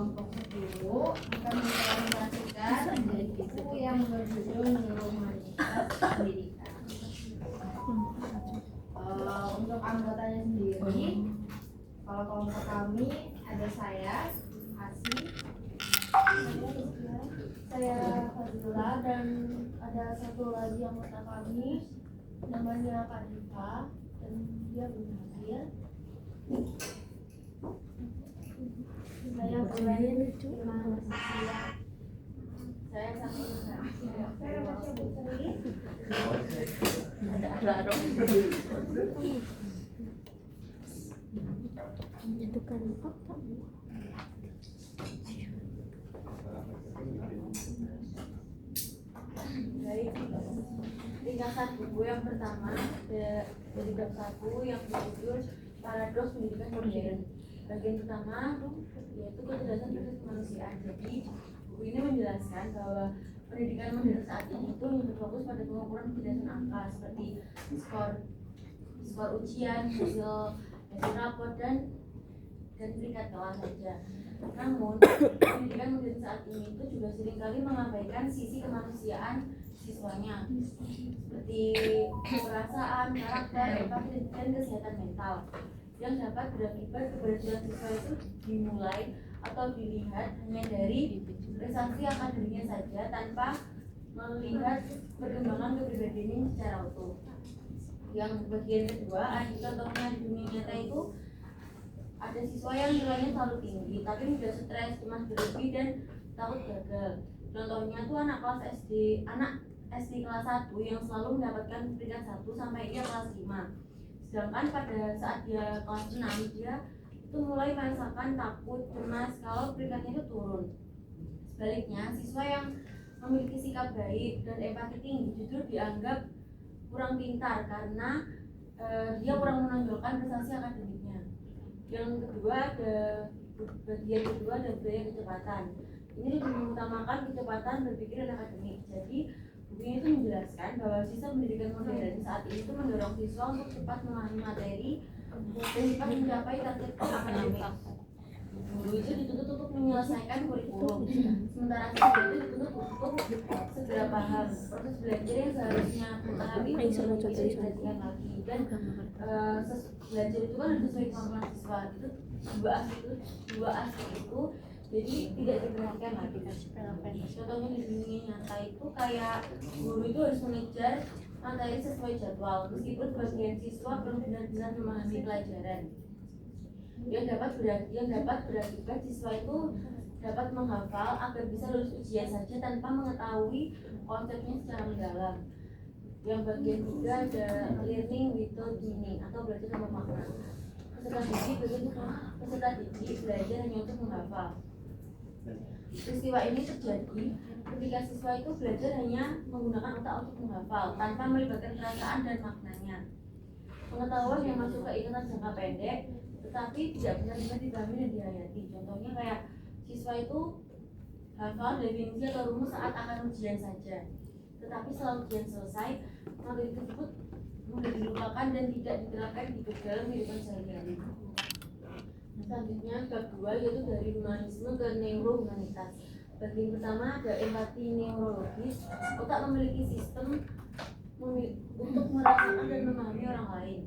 kelompok 10 akan mempresentasikan buku yang berjudul Neuromanitas Pendidikan. Untuk anggotanya sendiri, kalau kelompok kami ada saya, Asi, saya Fadila, dan ada satu lagi anggota kami namanya Kak Diva, dan dia belum hadir. Saya boleh terima kasih. Saya satu saya baca sendiri. Ada alarm. Itu kan apa? Baik, ringkasan buku yang pertama dari bab 1 yang berjudul Paradoks Pendidikan Modern. Bagian pertama yaitu kecerdasan proses kemanusiaan. Jadi buku ini menjelaskan bahwa pendidikan modern saat ini itu berfokus pada pengukuran kecerdasan angka seperti skor ujian, hasil raport dan peringkat kelas saja. Namun pendidikan modern saat ini itu juga seringkali mengabaikan sisi kemanusiaan siswanya seperti perasaan, karakter, empati, dan kesehatan mental yang dapat berakibat keberhasilan siswa itu dimulai atau dilihat hanya dari prestasi akademiknya saja tanpa melihat perkembangan kepribadiannya secara utuh. Yang bagian kedua, contohnya di dunia nyata itu ada siswa yang nilainya selalu tinggi tapi mudah stres, cemas berlebih, dan takut gagal. Contohnya tuh anak SD kelas 1 yang selalu mendapatkan peringkat 1 sampai dia kelas 5. Sedangkan pada saat dia kelas 6 dia itu mulai merasakan takut, cemas kalau peringkatnya itu turun. Sebaliknya, siswa yang memiliki sikap baik dan empati tinggi justru dianggap kurang pintar karena dia kurang menonjolkan prestasi akademiknya. Yang kedua ada bagian kedua ada budaya kecepatan. Ini lebih mengutamakan kecepatan berpikir dan akademik. Jadi buku ini itu menjelaskan bahwa sistem pendidikan modern saat ini itu mendorong siswa untuk cepat memahami materi dan cepat mencapai target akademik. Guru itu dituntut untuk menyelesaikan kurikulum, sementara siswa itu dituntut untuk segera paham. Proses belajar yang seharusnya memahami bisa diperhatikan lagi, dan belajar itu kan harus sesuai kemampuan siswa. Itu dua aspek itu jadi tidak diperhatikan lagi. Contohnya di dunia nyata itu kayak guru itu harus mengejar materi sesuai jadwal meskipun bagian siswa belum benar-benar memahami pelajaran. Yang dapat berakibat siswa itu dapat menghafal agar bisa lulus ujian saja tanpa mengetahui konsepnya secara mendalam. Yang bagian ketiga ada learning without meaning atau belajar tanpa makna. Peserta didik belajar hanya untuk menghafal. Peristiwa ini terjadi ketika siswa itu belajar hanya menggunakan otak untuk menghafal tanpa melibatkan perasaan dan maknanya. Pengetahuan yang masuk ke ingatan jangka pendek tetapi tidak benar-benar dipahami dan dihayati. Contohnya kayak siswa itu hafal definisi atau rumus saat akan ujian saja, tetapi setelah ujian selesai materi tersebut mudah dilupakan dan tidak diterapkan di dalam kehidupan sehari-hari. Selanjutnya bab 2 yaitu dari humanisme ke neurohumanitas. Bagian pertama ada empati neurologis. Otak memiliki sistem untuk merasakan dan memahami orang lain.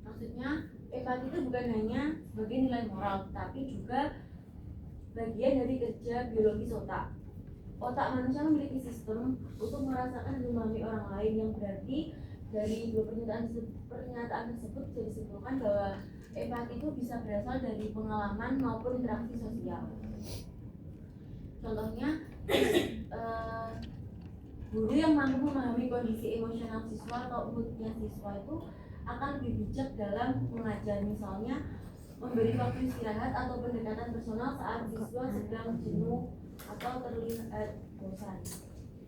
Maksudnya empati itu bukan hanya sebagai nilai moral, tapi juga bagian dari kerja biologis otak. Otak manusia memiliki sistem untuk merasakan dan memahami orang lain, yang berarti dari dua pernyataan tersebut bisa disimpulkan bahwa empati itu bisa berasal dari pengalaman maupun interaksi sosial. Contohnya, guru yang mampu memahami kondisi emosional siswa atau moodnya siswa itu akan lebih bijak dalam mengajar, misalnya memberi waktu istirahat atau pendekatan personal saat siswa sedang jenuh atau terlihat bosan.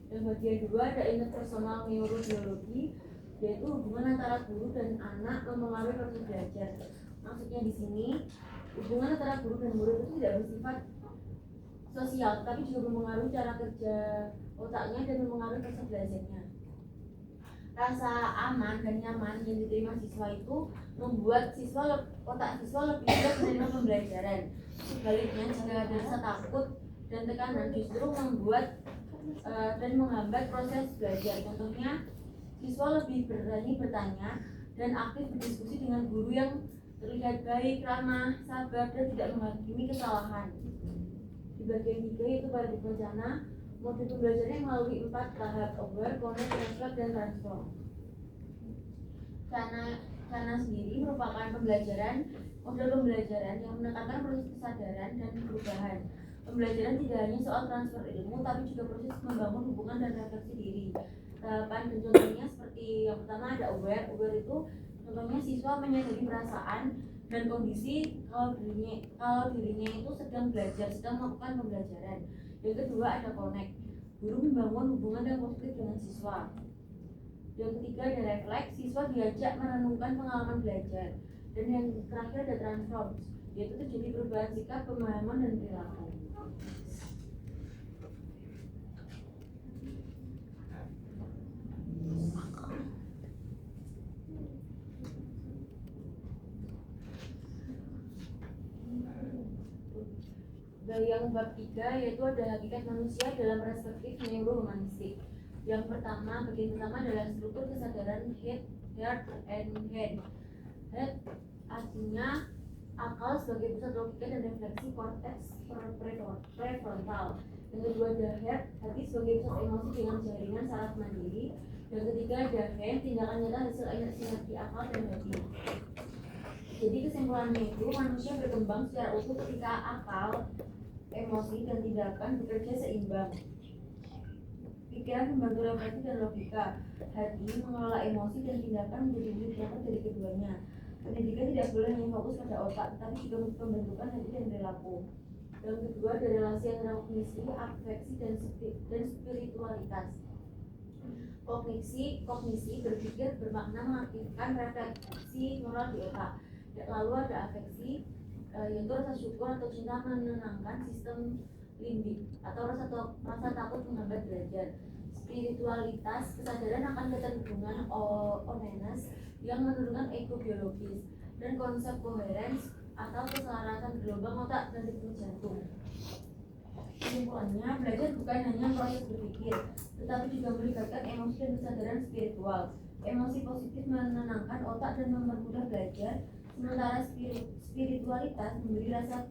Dan bagian kedua ada interpersonal neurobiologi, yaitu hubungan antara guru dan anak mempengaruhi proses belajar. Maksudnya di sini hubungan antara guru dan murid itu tidak bersifat sosial, tapi juga mempengaruhi cara kerja otaknya dan mempengaruhi proses belajarnya. Rasa aman dan nyaman yang diterima siswa itu membuat otak siswa lebih mudah menerima pembelajaran. Sebaliknya, jika ada rasa takut dan tekanan justru membuat dan menghambat proses belajar. Contohnya, siswa lebih berani bertanya dan aktif berdiskusi dengan guru yang terlihat baik, ramah, sabar, dan tidak menghakimi kesalahan. Di bagian 3 yaitu paradigma Cana, model pembelajarannya melalui 4 tahap: aware, connect, reflect, dan transform. Cana sendiri merupakan model pembelajaran yang menekankan proses kesadaran dan perubahan. Pembelajaran tidak hanya soal transfer ilmu, tapi juga proses membangun hubungan dan refleksi diri. Tahapan dan contohnya seperti yang pertama ada aware. Aware itu contohnya siswa menyadari perasaan dan kondisi kalau dirinya itu sedang belajar, sedang melakukan pembelajaran. Yang kedua ada connect. Guru membangun hubungan yang positif dengan siswa. Yang ketiga ada reflect. Siswa diajak merenungkan pengalaman belajar. Dan yang terakhir ada transform, yaitu terjadi perubahan sikap, pemahaman, dan perilaku. Yang bab 3 yaitu ada hakikat manusia dalam perspektif neurohumanistik. Yang pertama, bagian pertama adalah struktur kesadaran head, heart, and hand. Head artinya akal sebagai pusat logika dan refleksi korteks prefrontal. Yang kedua ada heart, hati sebagai pusat emosi dengan jaringan saraf mandiri. Yang ketiga ada hand, tindakan nyata hasil sinergi akal dan hati. Jadi kesimpulannya itu manusia berkembang secara utuh ketika akal, emosi, dan tindakan bekerja seimbang. Pikiran membantu refleksi dan logika. Hati mengelola emosi dan tindakan menjadi wujud nyata dari keduanya. Pendidikan tidak boleh hanya fokus pada otak, tetapi juga pembentukan hati dan perilaku. Yang kedua ada relasi antara kognisi, afeksi, dan spiritualitas. Kognisi berpikir bermakna mengaktifkan refleksi moral di otak. Lalu ada afeksi, yaitu rasa syukur atau cinta menenangkan sistem limbik atau rasa takut menghambat belajar. Spiritualitas, kesadaran akan keterhubungan oneness yang menurunkan ego biologis, dan konsep coherence atau keselarasan gelombang otak dan ritme jantung. Kesimpulannya, belajar bukan hanya proses berpikir, tetapi juga melibatkan emosi dan kesadaran spiritual. Emosi positif menenangkan otak dan mempermudah belajar, sementara spiritualitas memberi rasa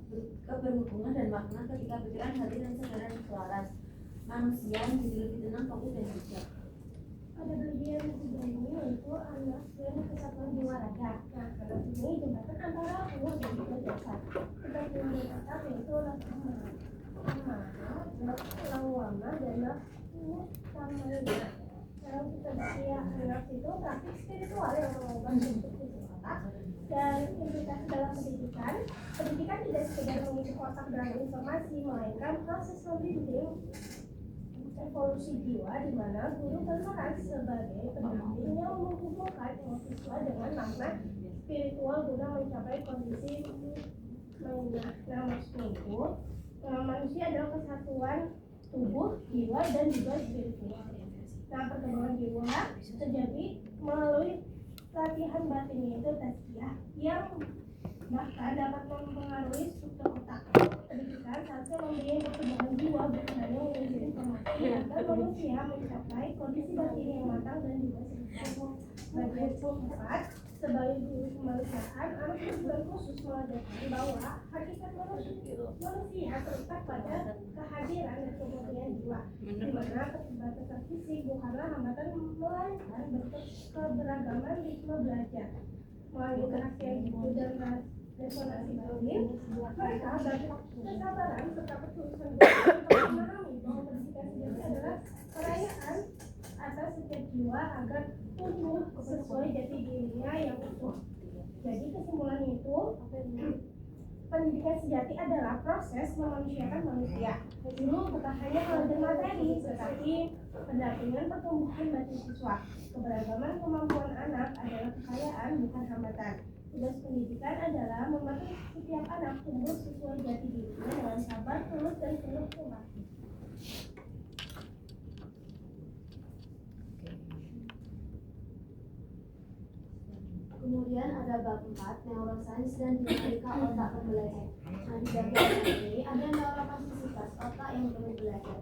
keberhubungan dan makna ketika pikiran, hati, dan kesadaran selaras. Manusia menjadi lebih tenang, fokus, dan bijak. Pada bagian ketiga ini yaitu anak dan kesatuan jiwa raga. Nah, anak ini jembatan antara Allah dan juga jasad. Sebagian dari jasad yaitu rasa lawama dan nafsu tamayya. Kalau kita baca anak itu praktik spiritual yang mengubah bentuk fisik otak. Dan implikasi dalam pendidikan tidak sekedar mengisi otak dengan informasi, melainkan proses membimbing evolusi jiwa di mana guru berperan sebagai pendamping yang menghubungkan emosi siswa dengan makna spiritual guna mencapai kondisi mainnya. Nah, maksudnya itu manusia adalah kesatuan tubuh, jiwa, dan juga spiritual. Nah, perkembangan jiwa terjadi melalui latihan batin, yaitu tazkiyah, yang bahkan dapat mempengaruhi struktur otak. Pendidikan seharusnya memberi perkembangan jiwa bukan hanya menjadi informasi agar manusia mencapai kondisi batin yang matang dan juga sempurna. Bagian 4, sebagai guru kemanusiaan, anak berperan khusus mengajari bahwa hakikat manusia terletak pada kehadiran dan kemurnian jiwa, di mana keterbatasan fisik bukanlah hambatan, melainkan bentuk keberagaman ritme belajar. Melalui interaksi yang jujur dan resonansi batin, mereka belajar kesabaran serta ketulusan untuk memahami bahwa pendidikan sendiri adalah perayaan atas setiap jiwa agar tumbuh sesuai jati dirinya yang utuh. Jadi kesimpulannya itu, pendidikan sejati adalah proses memanusiakan manusia. Dulu bukan hanya belajar materi, tetapi pendampingan pertumbuhan batin siswa. Keberagaman kemampuan anak adalah kekayaan, bukan hambatan. Tugas pendidikan adalah membantu setiap anak tumbuh sesuai jati dirinya dengan sabar, tulus, dan penuh empati. Kemudian ada bab 4, neuroscience dan dinamika otak pembelajar. Nah, di bagian ini ada neuroplastisitas otak yang perlu belajar.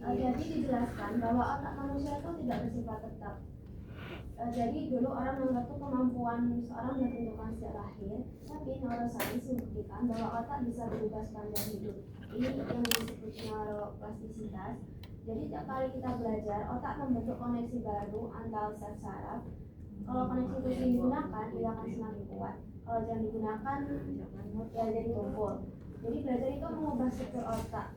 Jadi dijelaskan bahwa otak manusia itu tidak bersifat tetap. Jadi dulu orang menganggap itu kemampuan seorang ditentukan sejak lahir, tapi neuroscience membuktikan bahwa otak bisa berubah sepanjang hidup. Ini yang disebut neuroplastisitas. Jadi setiap kali kita belajar, otak membentuk koneksi baru antar sel saraf. Kalau koneksi itu digunakan, dia akan semakin kuat. Kalau jangan digunakan, ya jadi tumpul. Jadi belajar itu mengubah struktur otak.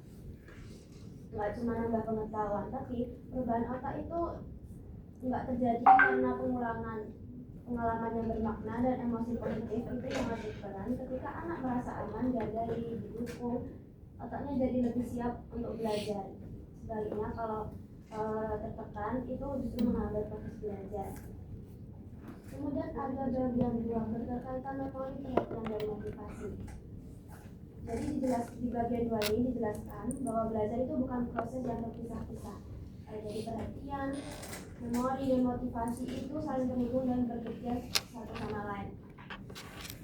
Nggak cuma nambah pengetahuan, tapi perubahan otak itu nggak terjadi karena pengalaman yang bermakna dan emosi positif. Itu yang harus berperan ketika anak merasa aman, dihargai, didukung, otaknya jadi lebih siap untuk belajar. Sebaliknya kalau tertekan itu justru menghambat proses belajar. Kemudian ada bagian 2 berkaitan memori, perhatian, dan motivasi. Jadi di bagian 2 ini dijelaskan bahwa belajar itu bukan proses yang terpisah-pisah. Jadi perhatian, memori, dan motivasi itu saling terhubung dan bekerja satu sama lain.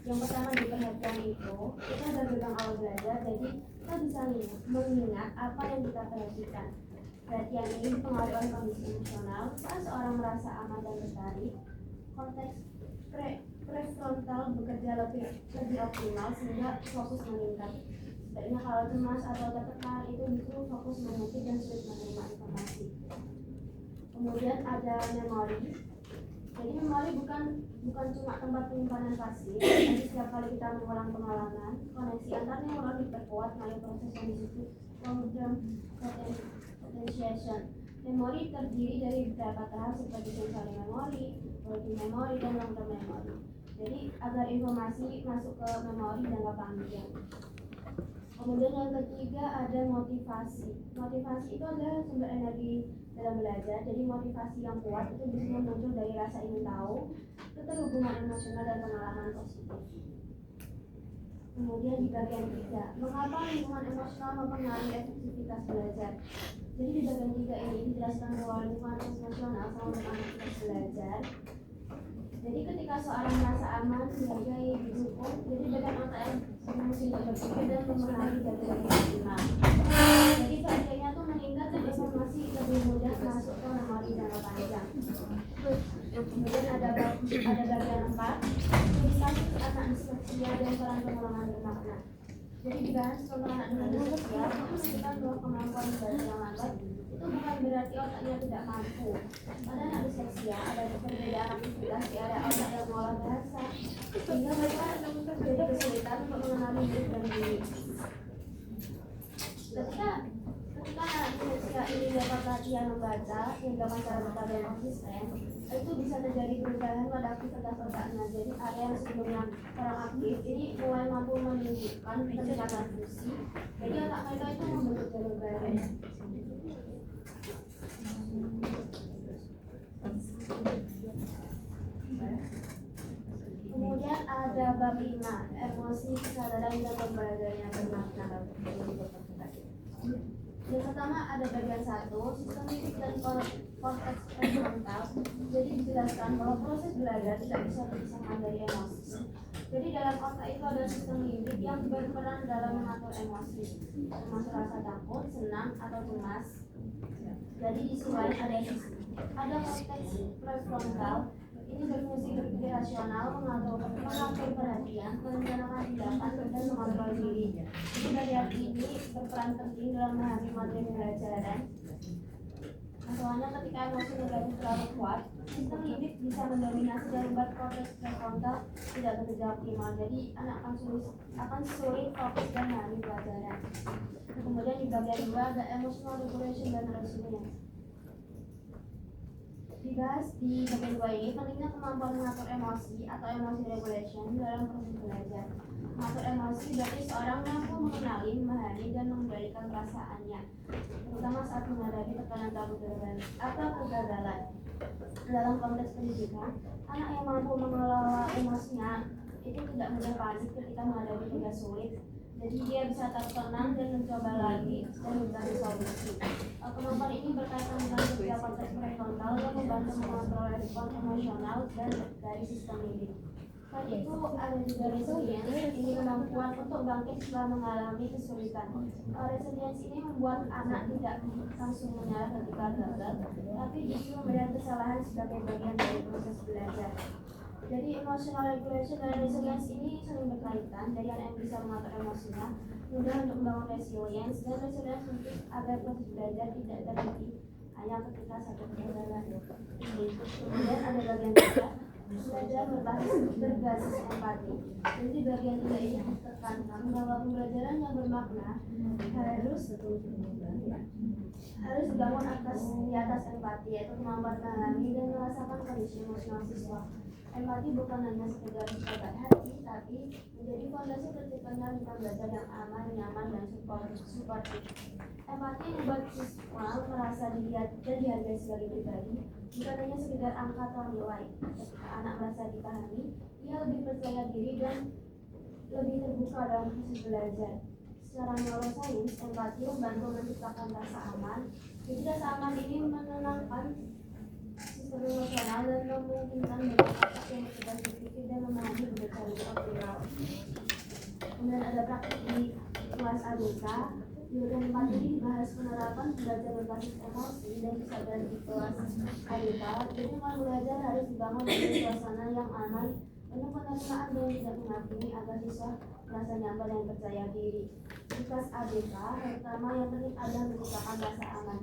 Yang pertama di perhatian itu ada gerbang awal belajar, jadi kita bisa mengingat apa yang kita perhatikan. Perhatian ini dipengaruhi oleh kondisi emosional. Saat seorang merasa aman dan tertarik, konteks prefrontal bekerja lebih optimal sehingga fokus meningkat. Sebaliknya kalau cemas atau tertekan itu justru fokus mengetik dan sulit menerima informasi. Kemudian ada memori. Jadi memori bukan cuma tempat penyimpanan pasif. Jadi setiap kali kita mengulang pengalaman, koneksi antar neuron diperkuat melalui proses yang disebut long-term potentiation. Memori terdiri dari beberapa tahap seperti sensory memory, working memory, dan long-term memory. Jadi agar informasi masuk ke memori jangka panjang. Kemudian yang ketiga ada motivasi. Motivasi itu adalah sumber energi dalam belajar. Jadi motivasi yang kuat itu biasanya muncul dari rasa ingin tahu, keterhubungan emosional, dan pengalaman positif. Kemudian di bagian 3, mengapa lingkungan emosional mempengaruhi efektivitas belajar. Jadi di bagian 3 ini dijelaskan bahwa lingkungan emosional sangat mempengaruhi efektivitas belajar. Jadi ketika seorang merasa aman, dihargai, didukung, jadi bagian otak yang emosi berpikir dan memahami dari optimal. Jadi bagiannya tuh meningkat dan informasi lebih mudah masuk ke memori jangka panjang. Kemudian ada bagian 4, edukasi anak disleksia dan peran pengulangan bermakna. Jadi dibahas contoh anak dengan disleksia, itu menunjukkan bahwa kemampuan belajar yang lambat itu bukan berarti otaknya tidak mampu. Pada anak disleksia ada perbedaan aktivitas di area otak yang mengolah bahasa, sehingga mereka jadi kesulitan untuk mengenali diri dan diri. Ketika anak disleksia ini dapat latihan membaca yang dapat cara baca dan konsisten, itu bisa terjadi perubahan pada aktivitas otaknya. Jadi area yang sebelumnya kurang aktif ini mulai mampu menunjukkan peningkatan fungsi. Jadi otak mereka itu membentuk jalur baru. Kemudian ada bab 5, emosi, kesadaran, dan pembelajarannya bermakna. Yang pertama ada bagian 1, sistem limbik dan korteks prefrontal. Jadi dijelaskan bahwa proses belajar tidak bisa terpisahkan dari emosi. Jadi dalam otak itu ada sistem limbik yang berperan dalam mengatur emosi, termasuk rasa takut, senang, atau cemas. Jadi di sisi lain ada korteks prefrontal. Ini berfungsi berpikir rasional, mengatur perhatian, merencanakan tindakan, dan mengontrol diri. Jadi bagian ini berperan penting dalam memahami materi pembelajaran. Masalahnya ketika emosi negatif terlalu kuat, sistem limbik bisa mendominasi dan membuat korteks prefrontal tidak bekerja optimal. Jadi anak akan sulit fokus dan memahami pelajaran. Kemudian di bagian 2 ada emotional regulation dan resilience. Dibahas di bagian 2 ini pentingnya kemampuan mengatur emosi atau emosi regulation dalam proses belajar. Mengatur emosi berarti seorang mampu mengenali, memahami, dan mengendalikan perasaannya, terutama saat menghadapi tekanan atau kegagalan. Dalam konteks pendidikan, anak yang mampu mengelola emosinya itu tidak mudah panik ketika menghadapi tugas sulit. Jadi dia bisa tetap tenang dan mencoba lagi dan mencari solusi. Kemampuan ini berkaitan dengan kerja konteks prefrontal yang membantu mengontrol respon emosional dan dari sistem limbik. Selain itu ada juga resilience, ini kemampuan untuk bangkit setelah mengalami kesulitan. Resilience ini membuat anak tidak langsung menyerah ketika gagal, tapi justru melihat kesalahan sebagai bagian dari proses belajar. Jadi emotional regulation dan resilience ini saling berkaitan. Jadi anak yang bisa mengatur emosinya mudah untuk membangun resilience, dan resilience untuk agar proses belajar tidak terhenti hanya ketika satu kegagalan. Kemudian ada bagian tiga, belajar berbasis empati. Jadi bagian tiga ini ditekankan bahwa pembelajaran yang bermakna harus dibangun di atas empati, yaitu kemampuan memahami dan merasakan kondisi emosional siswa. Empati bukan hanya sekedar sebagai hati, tapi menjadi fondasi terciptanya lingkungan belajar yang aman, nyaman, dan suportif. Empati membuat siswa merasa dilihat dan dihargai sebagai pribadi, bukan hanya sekedar angka atau nilai. Ketika anak merasa dipahami, ia lebih percaya diri dan lebih terbuka dalam proses belajar. Secara neuroscience, empati membantu menciptakan rasa aman. Jadi rasa aman ini menenangkan sistem emosional dan memungkinkan bagi otak yang sudah berpikir dan memahami berdasarkan optimal. Kemudian ada praktik di kelas ABK. Di bagian 4 ini dibahas penerapan belajar berbasis emosi dan kesadaran di kelas ABK. Jadi belajar harus dibangun dari suasana yang aman, penuh penerimaan dan tidak menghakimi agar siswa merasa nyaman dan percaya diri. Di kelas ABK, pertama yang penting adalah menciptakan rasa aman.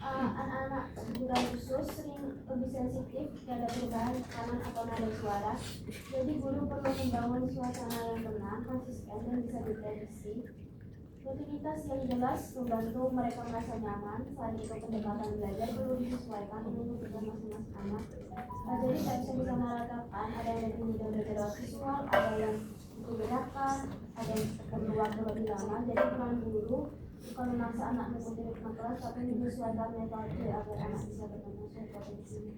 Anak-anak kebutuhan khusus sering lebih sensitif terhadap perubahan tekanan atau nada suara. Jadi guru perlu membangun suasana yang tenang, konsisten, dan bisa diprediksi. Rutinitas yang jelas membantu mereka merasa nyaman. Selain itu, pendekatan belajar perlu disesuaikan dengan kebutuhan masing-masing anak. Jadi tidak bisa disamaratakan, ada yang lebih mudah belajar visual, ada yang membedakan, ada yang perlu waktu lebih lama. Jadi peran guru bukan memaksa anak mengikuti ritme kelas, tapi menyesuaikan metode agar anak bisa bertemu sesuai potensinya.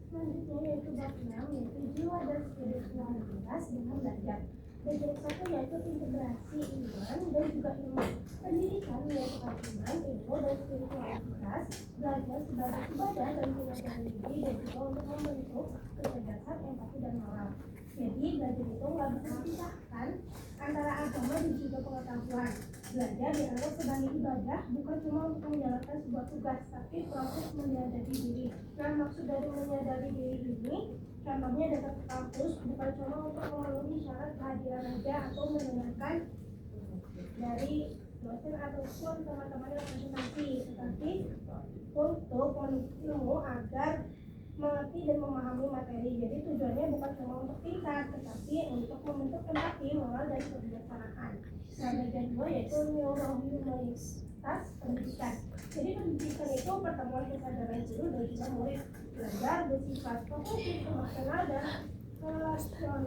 Selanjutnya yaitu bab 6, yaitu jiwa dan spiritualitas dengan belajar. Dan yang satu yaitu integrasi iman dan juga ilmu. Pendidikan yaitu iman, ilmu, dan spiritualitas, belajar sebagai ibadah dan pengajaran diri, dan juga untuk membentuk kecerdasan, empati, dan moral. Jadi belajar itu nggak bisa dipisahkan antara agama dan juga pengetahuan. Belajar dianggap sebagai ibadah, bukan cuma untuk menjalankan sebuah tugas, tapi proses menyadari diri. Nah, maksud dari menyadari diri ini, contohnya datang ke kampus bukan cuma untuk memenuhi syarat kehadiran aja atau mendengarkan dari dosen ataupun teman-teman yang presentasi, tetapi untuk menuntut ilmu agar mengerti dan memahami materi. Jadi tujuannya bukan cuma untuk pintar, tetapi untuk membentuk empati, moral, dan kebijaksanaan. Nah, bagian 2 yaitu neurohumanitas pendidikan. Jadi pendidikan itu pertemuan kesadaran guru dan juga murid. Belajar bersifat kognitif, emosional, dan relasional,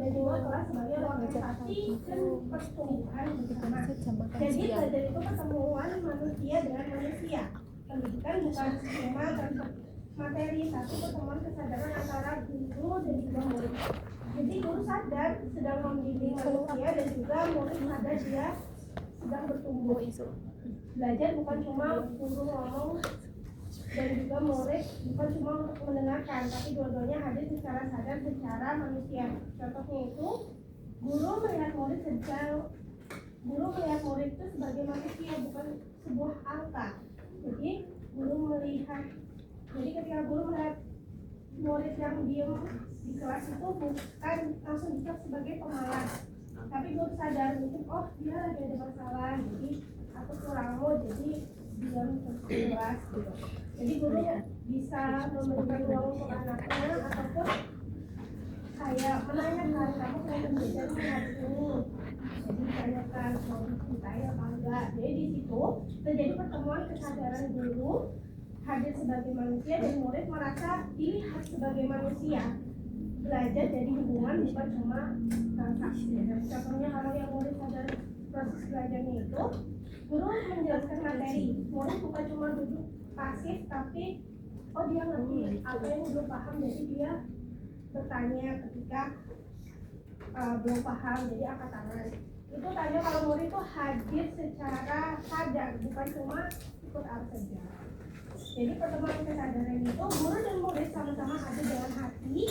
dan juga kelas sebagai organisasi dan pertumbuhan bersama. Jadi belajar itu pertemuan manusia dengan manusia. Pendidikan bukan skema materi, tapi pertemuan kesadaran antara guru dan juga murid. Jadi guru sadar sedang membimbing manusia dan juga murid sadar dia sedang bertumbuh. Belajar bukan cuma guru ngomong dan juga murid bukan cuma untuk mendengarkan, tapi dua-duanya hadir secara sadar secara manusia. Contohnya itu guru melihat murid itu sebagai manusia, bukan sebuah angka. Jadi ketika guru melihat murid yang diam di kelas itu bukan langsung dicap sebagai pemalas, tapi guru sadar mungkin dia lagi ada masalah, jadi aku kurang mood, jadi diam di kelas gitu. Jadi guru bisa memberikan ruang untuk anaknya ataupun kayak menanyakan, kamu pengen belajar hari ini, jadi ditanyakan mau dicintai apa enggak. Jadi di situ terjadi pertemuan kesadaran guru hadir sebagai manusia dan murid merasa dilihat sebagai manusia. Belajar jadi hubungan, bukan cuma transaksi. Contohnya kalau yang murid sadar proses belajarnya itu, guru menjelaskan materi, murid bukan cuma duduk pasif, tapi dia ngerti apa yang belum paham, jadi dia bertanya ketika belum paham, jadi angkat tangan. Itu tanya kalau murid itu hadir secara sadar, bukan cuma ikut arus sejarah. Jadi pertemuan kesadaran itu guru dan murid sama-sama ada dalam hati,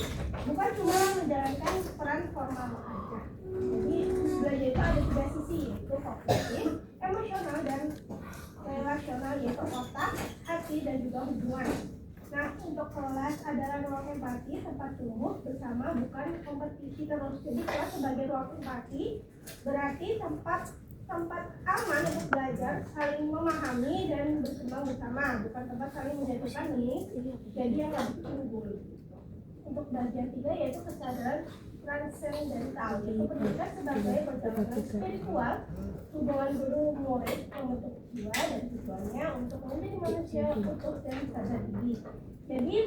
bukan cuma menjalankan peran formal aja. Jadi belajar itu ada tiga sisi, yaitu kognitif, emosional, dan relasional, yaitu otak, hati, dan juga hubungan. Nah, untuk kelas adalah ruang empati, tempat tumbuh bersama, bukan kompetisi terus. Jadi kelas sebagai ruang empati berarti tempat aman untuk belajar, saling memahami dan berkembang bersama, bukan tempat saling menjatuhkan nih. Jadi yang harus unggul. Untuk bagian 3 yaitu kesadaran transendental, yaitu pendidikan sebagai perjalanan spiritual, hubungan guru murid membentuk jiwa dan tujuannya untuk menjadi manusia utuh dan sadar diri. Jadi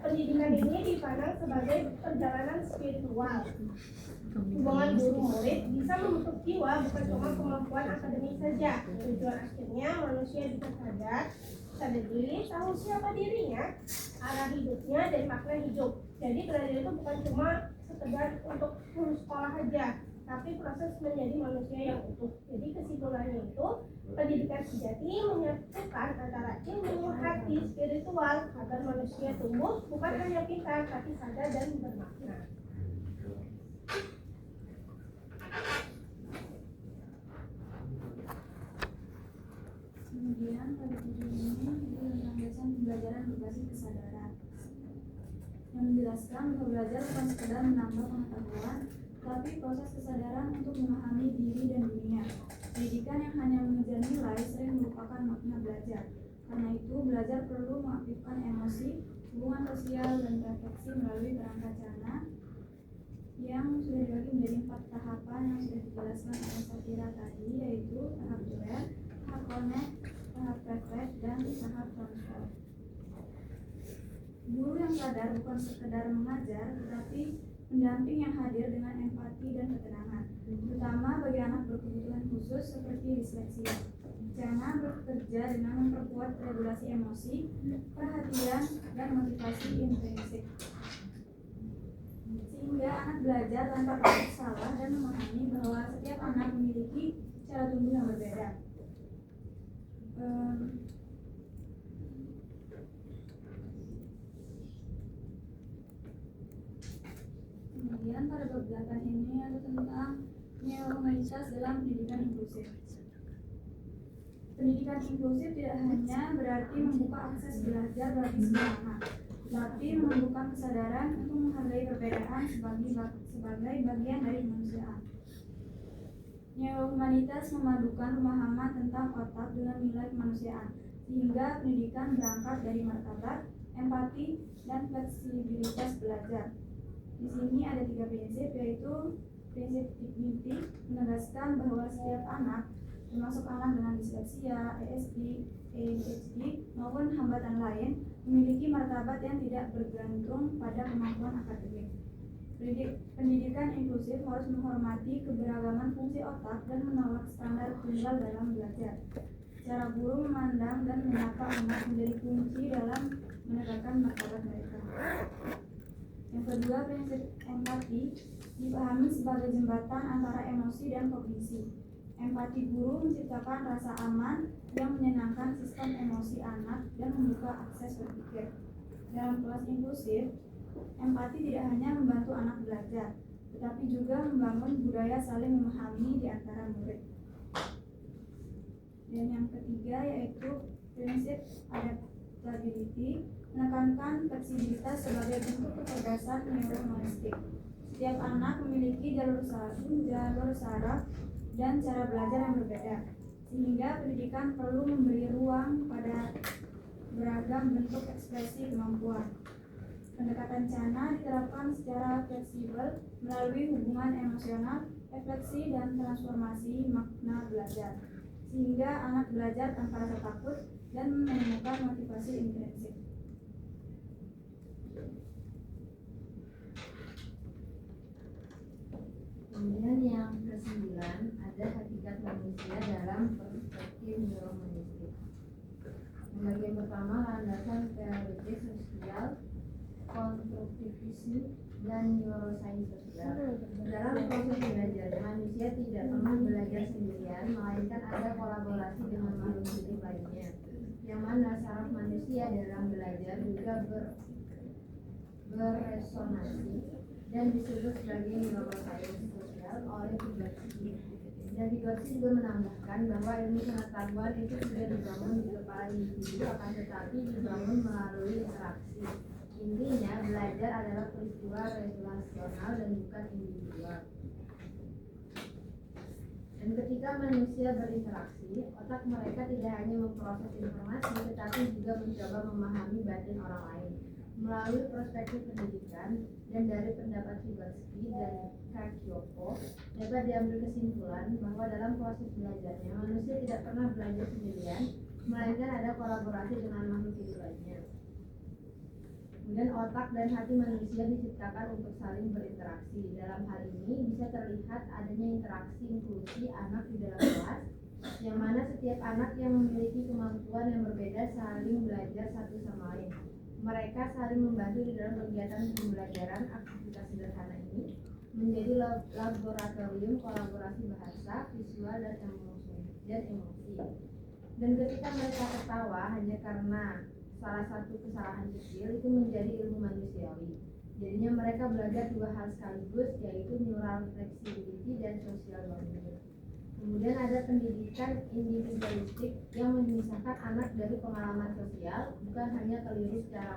pendidikan ini dipandang sebagai perjalanan spiritual. Hubungan guru murid bisa membentuk jiwa, bukan cuma kemampuan akademik saja. Tujuan akhirnya manusia bisa sadar diri, tahu siapa dirinya, arah hidupnya, dan makna hidup. Jadi belajar itu bukan cuma sekedar untuk lulus sekolah aja, tapi proses menjadi manusia yang utuh. Jadi kesimpulannya itu pendidikan sejati menyatukan antara ilmu, hati, spiritual agar manusia tumbuh bukan hanya pintar tapi sadar dan bermakna. Kemudian pada video ini kita menjelaskan pembelajaran berbasis kesadaran yang menjelaskan bahwa belajar bukan sekedar menambah pengetahuan, tapi proses kesadaran untuk memahami diri dan dunia. Pendidikan yang hanya mengejar nilai sering merupakan makna belajar. Karena itu, belajar perlu mengaktifkan emosi, hubungan sosial, dan refleksi melalui kerangka Cana yang sudah dibagi menjadi 4 tahapan yang sudah dijelaskan oleh Safira tadi, yaitu tahap duel, tahap connect, tahap reflect, dan tahap transfer. Guru yang sadar bukan sekedar mengajar, tetapi pendamping yang hadir dengan empati dan ketenangan, terutama bagi anak berkebutuhan khusus seperti disleksia. Cana bekerja dengan memperkuat regulasi emosi, perhatian, dan motivasi intrinsik, sehingga anak belajar tanpa takut salah dan memahami bahwa setiap anak memiliki cara tumbuh yang berbeda. Kemudian pada bab 8 ini ada tentang neuromanitas dalam pendidikan inklusif. Pendidikan inklusif tidak hanya berarti membuka akses belajar bagi semua anak, tetapi menumbuhkan kesadaran untuk menghargai perbedaan sebagai bagian dari kemanusiaan. Neurohumanitas memadukan pemahaman tentang otak dengan nilai kemanusiaan, sehingga pendidikan berangkat dari martabat, empati, dan fleksibilitas belajar. Di sini ada 3 prinsip, yaitu prinsip dignity, menegaskan bahwa setiap anak, termasuk anak dengan disleksia, ASD, ADHD, maupun hambatan lain, memiliki martabat yang tidak bergantung pada kemampuan akademik. Pendidikan inklusif harus menghormati keberagaman fungsi otak dan menolak standar tunggal dalam belajar. Cara guru memandang dan menyapa anak menjadi kunci dalam menegakkan martabat mereka. Yang kedua, prinsip empati dipahami sebagai jembatan antara emosi dan kognisi. Empati guru menciptakan rasa aman yang menyenangkan sistem emosi anak dan membuka akses berpikir. Dalam kelas inklusif, empati tidak hanya membantu anak belajar, tetapi juga membangun budaya saling memahami di antara murid. Dan yang ketiga yaitu prinsip adaptability, menekankan fleksibilitas sebagai bentuk kecerdasan neuromonistik. Setiap anak memiliki jalur saraf, dan cara belajar yang berbeda, sehingga pendidikan perlu memberi ruang pada beragam bentuk ekspresi kemampuan. Pendekatan Cana diterapkan secara fleksibel melalui hubungan emosional, refleksi, dan transformasi makna belajar, sehingga anak belajar tanpa rasa takut dan menemukan motivasi intrinsik. Kemudian yang ke-9 ada hakikat manusia dalam perspektif neuromonistik. Bagian pertama, landasan teoritis sosial, konstruktivisme, dan neuroscience sosial. Dalam proses belajar, manusia tidak pernah belajar sendirian, melainkan ada kolaborasi dengan makhluk hidup lainnya. yang mana saraf manusia dalam belajar juga beresonansi dan disebut sebagai neuroscience sosial oleh Vygotsky. Dan Vygotsky juga menambahkan bahwa ilmu pengetahuan itu sudah dibangun di kepala individu, akan tetapi dibangun melalui interaksi. Intinya, belajar adalah peristiwa relasional dan bukan individual. Dan ketika manusia berinteraksi, otak mereka tidak hanya memproses informasi, tetapi juga mencoba memahami batin orang lain. Melalui perspektif pendidikan dan dari pendapat Vygotsky dan Kakyoko, dapat diambil kesimpulan bahwa dalam proses belajarnya, manusia tidak pernah belajar sendirian, melainkan ada kolaborasi dengan makhluk hidup lainnya. Kemudian otak dan hati manusia diciptakan untuk saling berinteraksi. Dalam hal ini bisa terlihat adanya interaksi inklusi anak di dalam kelas, yang mana setiap anak yang memiliki kemampuan yang berbeda saling belajar satu sama lain. Mereka saling membantu di dalam kegiatan pembelajaran. Aktivitas sederhana ini menjadi laboratorium kolaborasi bahasa, visual, dan emosi. Dan ketika mereka tertawa hanya karena salah satu kesalahan kecil, itu menjadi ilmu manusiawi. Jadinya mereka belajar dua hal sekaligus, yaitu neural flexibility dan social bonding. Kemudian ada pendidikan individualistik yang memisahkan anak dari pengalaman sosial, bukan hanya keliru secara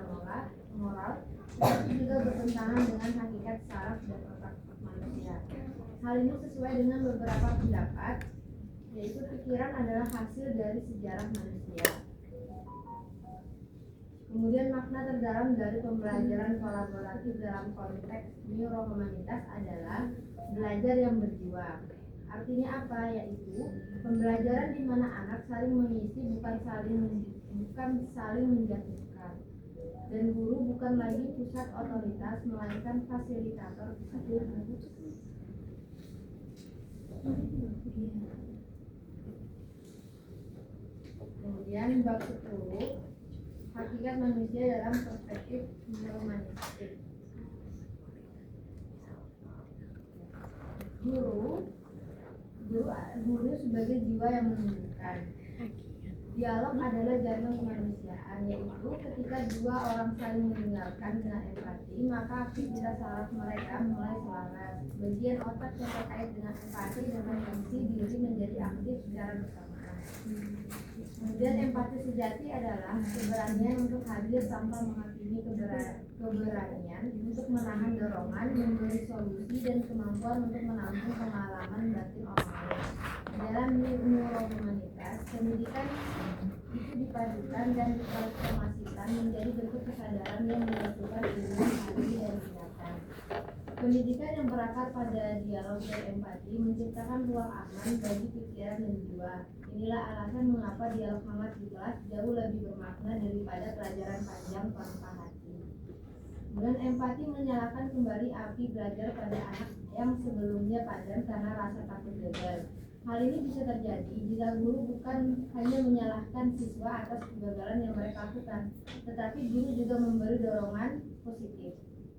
moral, tetapi juga bertentangan dengan hakikat saraf dan otak manusia. Hal ini sesuai dengan beberapa pendapat, yaitu pikiran adalah hasil dari sejarah manusia. Kemudian makna terdalam dari pembelajaran kolaboratif dalam konteks neurohumanitas adalah belajar yang berjiwa. Artinya apa? Yaitu pembelajaran di mana anak saling mengisi, bukan saling menjatuhkan. Dan guru bukan lagi pusat otoritas, melainkan fasilitator kesatuan. Kemudian bab 10, hakikat manusia dalam perspektif neurohumanistik. Guru sebagai jiwa yang menunjukkan. Dialog adalah jargon kemanusiaan, yaitu ketika dua orang saling mendengarkan dengan empati, maka aktivitas saraf mereka mulai selaras. Bagian otak yang terkait dengan empati dan refleksi diri menjadi aktif secara bersamaan. Kemudian empati sejati adalah keberanian untuk hadir tanpa menghakimi, keberanian untuk menahan dorongan, memberi solusi, dan kemampuan untuk menampung pengalaman batin orang lain. Dalam neurohumanitas, pendidikan itu dipadukan dan ditransformasikan menjadi bentuk kesadaran yang menyatukan ilmu, hati, dan tindakan. Pendidikan yang berakar pada dialog dan empati menciptakan ruang aman bagi pikiran dan jiwa. Inilah alasan mengapa dialog hangat di kelas jauh lebih bermakna daripada pelajaran panjang tanpa hati. Kemudian empati menyalakan kembali api belajar pada anak yang sebelumnya padam karena rasa takut gagal. Hal ini bisa terjadi jika guru bukan hanya menyalahkan siswa atas kegagalan yang mereka lakukan, tetapi guru juga memberi dorongan positif,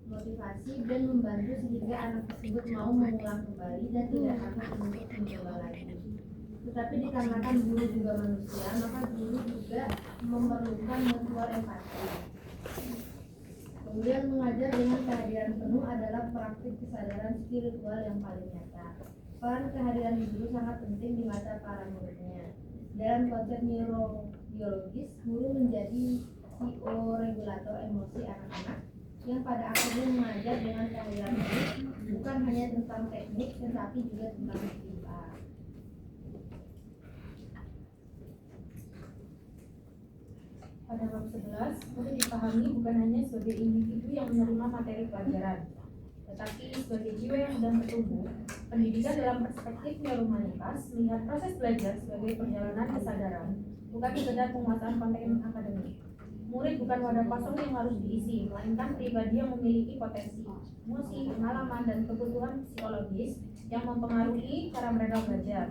motivasi, dan membantu sehingga anak tersebut mau mengulang kembali dan tidak takut untuk mencoba lagi. Tetapi dikarenakan guru juga manusia, maka guru juga memerlukan mutual empati. Kemudian mengajar dengan kehadiran penuh adalah praktik kesadaran spiritual yang paling nyata. Peran kehadiran guru sangat penting di mata para muridnya. Dalam konsep neurobiologis, guru menjadi CEO regulator emosi anak-anak yang pada akhirnya mengajar dengan kehadiran guru bukan hanya tentang teknik, tetapi juga tentang kehidupan. Pada bab 11, murid dipahami bukan hanya sebagai individu yang menerima materi pelajaran, tetapi sebagai jiwa yang sedang bertumbuh. Pendidikan dalam perspektif neurohumanitas melihat proses belajar sebagai perjalanan kesadaran, bukan sekedar penguasaan konten akademik. Murid bukan wadah kosong yang harus diisi, melainkan pribadi yang memiliki potensi, emosi, pengalaman, dan kebutuhan psikologis yang mempengaruhi cara mereka belajar.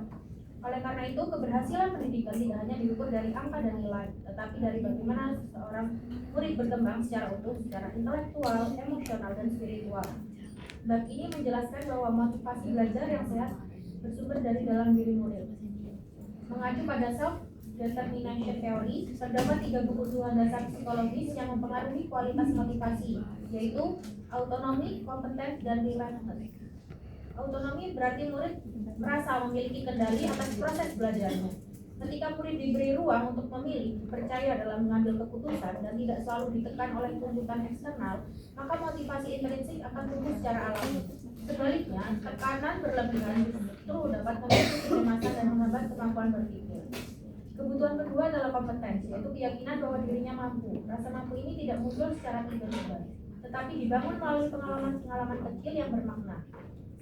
Oleh karena itu, keberhasilan pendidikan tidak hanya diukur dari angka dan nilai, tetapi dari bagaimana seorang murid berkembang secara utuh, secara intelektual, emosional, dan spiritual. Bab ini menjelaskan bahwa motivasi belajar yang sehat bersumber dari dalam diri murid. Mengacu pada self Determination Theory, terdapat 3 kebutuhan dasar psikologis yang mempengaruhi kualitas motivasi, yaitu autonomi, kompeten, dan relatedness. Autonomi berarti murid merasa memiliki kendali atas proses belajarnya. Ketika murid diberi ruang untuk memilih, percaya dalam mengambil keputusan, dan tidak selalu ditekan oleh tuntutan eksternal, maka motivasi intrinsik akan tumbuh secara alami. Sebaliknya, tekanan berlebihan justru dapat memicu kecemasan dan menghambat kemampuan berpikir. Kebutuhan kedua adalah kompetensi, yaitu keyakinan bahwa dirinya mampu. Rasa mampu ini tidak muncul secara tiba-tiba, tetapi dibangun melalui pengalaman-pengalaman kecil yang bermakna.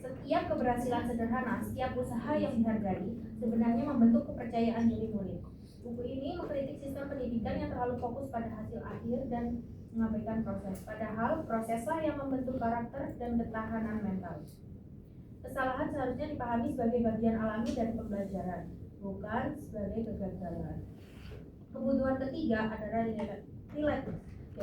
Setiap keberhasilan sederhana, setiap usaha yang dihargai, sebenarnya membentuk kepercayaan diri murid. Buku ini mengkritik sistem pendidikan yang terlalu fokus pada hasil akhir dan mengabaikan proses. Padahal proseslah yang membentuk karakter dan ketahanan mental. Kesalahan seharusnya dipahami sebagai bagian alami dari pembelajaran, bukan sebagai kegagalan. Kebutuhan ketiga adalah relate,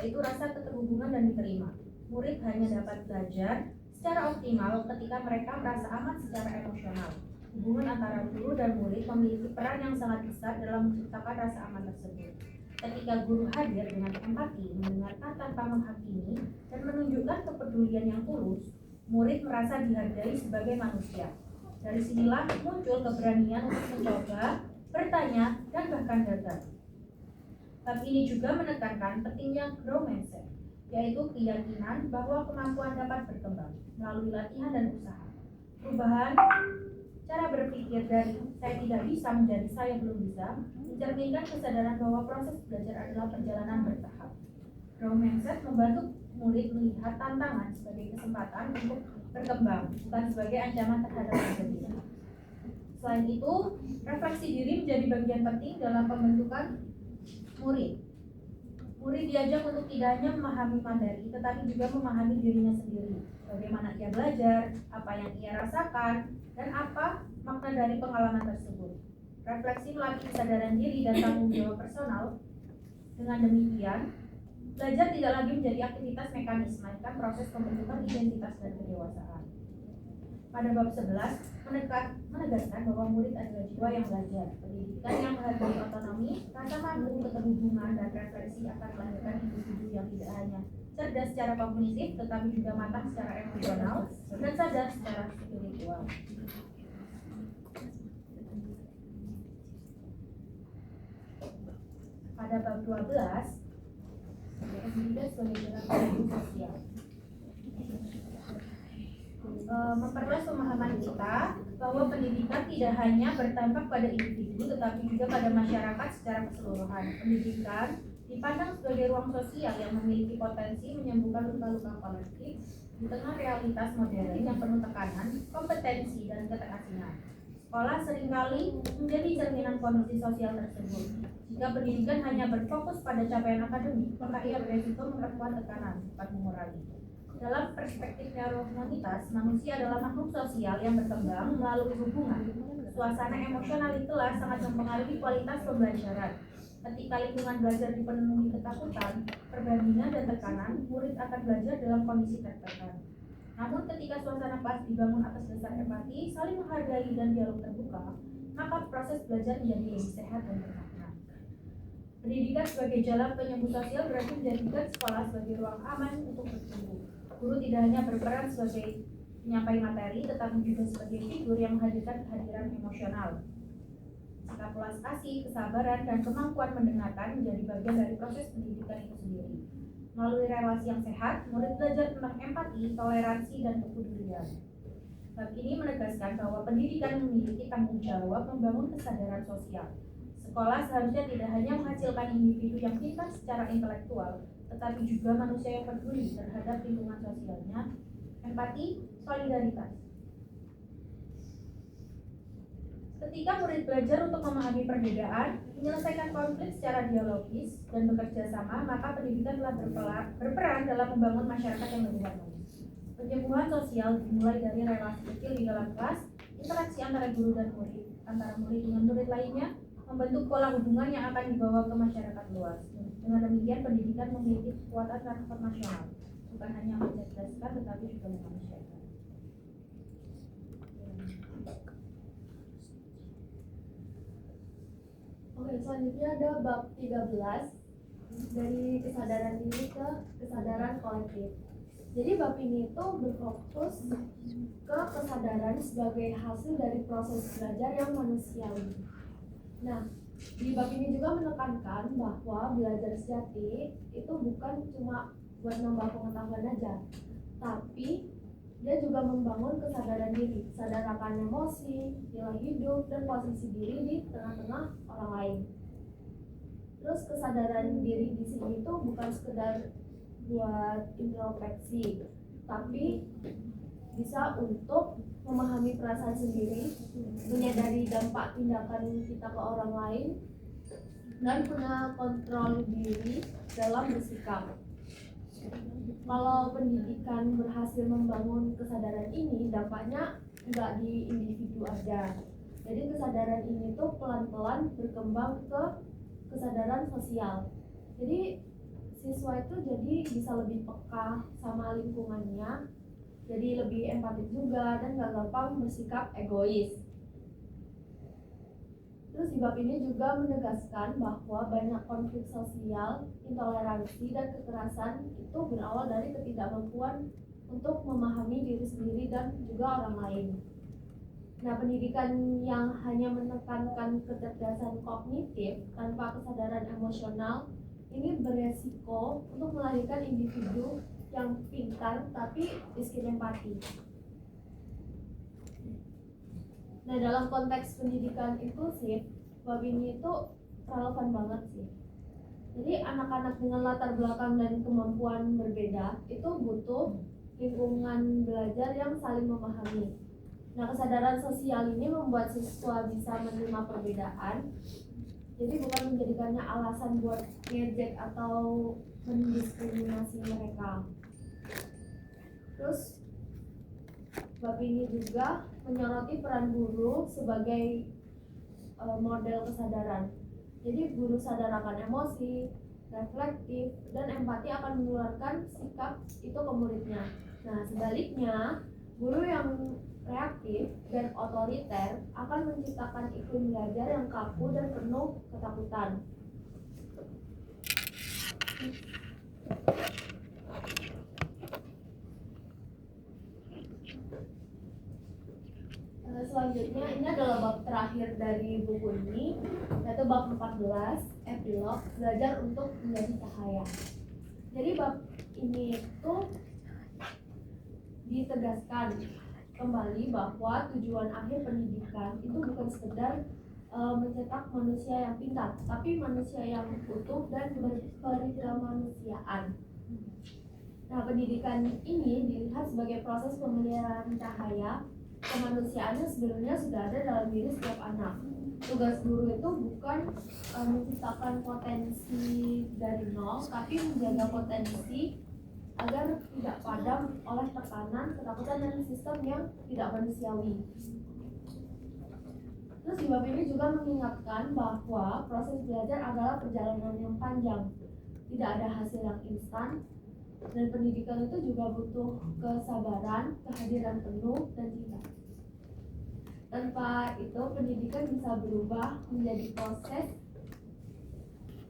yaitu rasa keterhubungan dan diterima. Murid hanya dapat belajar secara optimal ketika mereka merasa aman secara emosional. Hubungan antara guru dan murid memiliki peran yang sangat besar dalam menciptakan rasa aman tersebut. Ketika guru hadir dengan empati, mendengarkan tanpa menghakimi, dan menunjukkan kepedulian yang tulus, murid merasa dihargai sebagai manusia. Dari sinilah muncul keberanian untuk mencoba, bertanya, dan bahkan gagal. Bab ini juga menekankan pentingnya growth mindset, yaitu keyakinan bahwa kemampuan dapat berkembang melalui latihan dan usaha. Perubahan cara berpikir dari saya tidak bisa menjadi saya belum bisa mencerminkan kesadaran bahwa proses belajar adalah perjalanan bertahap. Growth mindset membantu murid melihat tantangan sebagai kesempatan untuk berkembang, bukan sebagai ancaman terhadap diri. Selain itu, refleksi diri menjadi bagian penting dalam pembentukan murid. Murid diajak untuk tidak hanya memahami materi, tetapi juga memahami dirinya sendiri. Bagaimana ia belajar, apa yang ia rasakan, dan apa makna dari pengalaman tersebut. Refleksi melatih kesadaran diri dan tanggung jawab personal. Dengan demikian, belajar tidak lagi menjadi aktivitas mekanis, melainkan proses pembentukan identitas dan kedewasaan. Pada bab 11, menegaskan bahwa murid adalah jiwa yang belajar. Pendidikan yang menghargai otonomi, rasa mampu, keterhubungan, dan refleksi akan melahirkan individu yang tidak hanya cerdas secara kognitif, tetapi juga matang secara emosional dan sadar secara spiritual. Pada bab 12, pendidikan sebagai jalan menuju sosial. Memperluas pemahaman kita bahwa pendidikan tidak hanya berdampak pada individu tetapi juga pada masyarakat secara keseluruhan. Pendidikan dipandang sebagai ruang sosial yang memiliki potensi menyembuhkan luka-luka kolektif di tengah realitas modern yang penuh tekanan, kompetensi, dan keterasingan. Sekolah seringkali menjadi cerminan kondisi sosial tersebut. Jika pendidikan hanya berfokus pada capaian akademik, maka ia beresiko memperkuat tekanan, bukan mengurangi. Dalam perspektif neurohumanitas, manusia adalah makhluk sosial yang berkembang melalui hubungan. Suasana emosional itulah sangat mempengaruhi kualitas pembelajaran. Ketika lingkungan belajar dipenuhi ketakutan, perbandingan, dan tekanan, murid akan belajar dalam kondisi tertekan. Namun ketika suasana kelas dibangun atas dasar empati, saling menghargai, dan dialog terbuka, maka proses belajar menjadi lebih sehat dan bermakna. Pendidikan sebagai jalan penyembuh sosial berarti menjadikan sekolah sebagai ruang aman untuk bertumbuh. Guru tidak hanya berperan sebagai penyampai materi, tetapi juga sebagai figur yang menghadirkan kehadiran emosional. Sikap belas kasih, kesabaran, dan kemampuan mendengarkan menjadi bagian dari proses pendidikan itu sendiri. Melalui relasi yang sehat, murid belajar tentang empati, toleransi, dan kepedulian. Bab ini menegaskan bahwa pendidikan memiliki tanggung jawab membangun kesadaran sosial. Sekolah seharusnya tidak hanya menghasilkan individu yang pintar secara intelektual, tetapi juga manusia yang peduli terhadap lingkungan sosialnya, empati, solidaritas. Ketika murid belajar untuk memahami perbedaan, menyelesaikan konflik secara dialogis, dan bekerja sama, maka pendidikan telah berperan dalam membangun masyarakat yang lebih harmonis. Penyembuhan sosial dimulai dari relasi kecil di dalam kelas, interaksi antara guru dan murid, antara murid dengan murid lainnya, membentuk pola hubungan yang akan dibawa ke masyarakat luas. Dengan demikian, pendidikan memiliki kekuatan transformasional, bukan hanya mencerdaskan tetapi juga memanusiakan. Oke, selanjutnya ada bab 13 dari kesadaran diri ke kesadaran kolektif. Jadi bab ini itu berfokus ke kesadaran sebagai hasil dari proses belajar yang manusiawi. Nah, di bab ini juga menekankan bahwa belajar sejati itu bukan cuma buat nambah pengetahuan aja, tapi dia juga membangun kesadaran diri, sadar akan emosi, nilai hidup, dan posisi diri di tengah-tengah orang lain. Terus kesadaran diri di sini itu bukan sekedar buat introspeksi, tapi bisa untuk memahami perasaan sendiri, menyadari dampak tindakan kita ke orang lain, dan punya kontrol diri dalam bersikap. Kalau pendidikan berhasil membangun kesadaran ini, dampaknya nggak di individu aja. Jadi kesadaran ini tuh pelan-pelan berkembang ke kesadaran sosial. Jadi siswa itu jadi bisa lebih peka sama lingkungannya, jadi lebih empatik juga dan nggak gampang bersikap egois. Terus di bab ini juga menegaskan bahwa banyak konflik sosial, intoleransi, dan kekerasan itu berawal dari ketidakmampuan untuk memahami diri sendiri dan juga orang lain. Nah, pendidikan yang hanya menekankan kecerdasan kognitif tanpa kesadaran emosional ini beresiko untuk melahirkan individu yang pintar tapi miskin empati. Nah, dalam konteks pendidikan inklusif, bab ini itu relevan banget sih. Jadi anak-anak dengan latar belakang dan kemampuan berbeda itu butuh lingkungan belajar yang saling memahami. Nah, kesadaran sosial ini membuat siswa bisa menerima perbedaan. Jadi bukan menjadikannya alasan buat ngejek atau mendiskriminasi mereka. Terus bab ini juga menyoroti peran guru sebagai model kesadaran. Jadi guru sadar akan emosi, reflektif, dan empati akan menularkan sikap itu ke muridnya. Nah, sebaliknya, guru yang reaktif dan otoriter akan menciptakan iklim belajar yang kaku dan penuh ketakutan. Selanjutnya ini adalah bab terakhir dari buku ini, yaitu bab 14, epilog, belajar untuk menjadi cahaya. Jadi bab ini itu ditegaskan kembali bahwa tujuan akhir pendidikan itu bukan sekedar mencetak manusia yang pintar, tapi manusia yang utuh dan berkemanusiaan. Nah, pendidikan ini dilihat sebagai proses pemeliharaan cahaya kemanusiaannya sebenarnya sudah ada dalam diri setiap anak. Tugas guru itu bukan menciptakan potensi dari nol, tapi menjaga potensi agar tidak padam oleh tekanan, ketakutan, dan sistem yang tidak manusiawi. Terus di bab ini juga mengingatkan bahwa proses belajar adalah perjalanan yang panjang, tidak ada hasil yang instan, dan pendidikan itu juga butuh kesabaran, kehadiran penuh, dan cinta. Tanpa itu pendidikan bisa berubah menjadi proses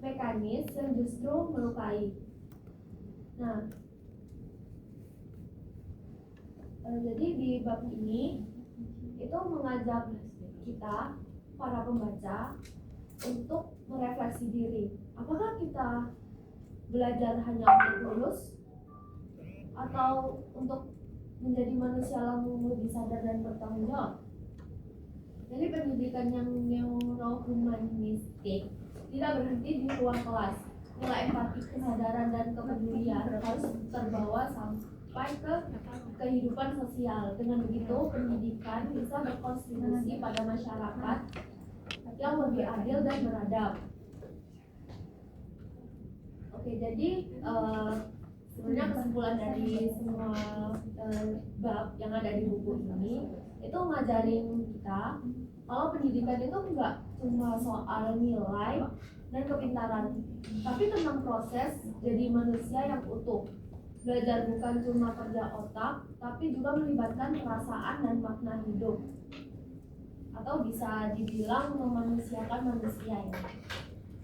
mekanis yang justru melukai. Nah, jadi di bab ini itu mengajak kita, para pembaca, untuk merefleksi diri. Apakah kita belajar hanya untuk lulus atau untuk menjadi manusia yang lebih sadar dan bertanggung jawab? Jadi pendidikan yang neurohumanistik tidak berhenti di ruang kelas. Nilai empati, kesadaran, dan kepedulian harus terbawa sampai ke kehidupan sosial. Dengan begitu, pendidikan bisa berkontribusi pada masyarakat yang lebih adil dan beradab. Oke, jadi sebenarnya kesimpulan dari semua bab yang ada di buku ini itu ngajarin kita kalau pendidikan itu enggak cuma soal nilai dan kepintaran, tapi tentang proses jadi manusia yang utuh. Belajar bukan cuma kerja otak, tapi juga melibatkan perasaan dan makna hidup, atau bisa dibilang memanusiakan manusia ya.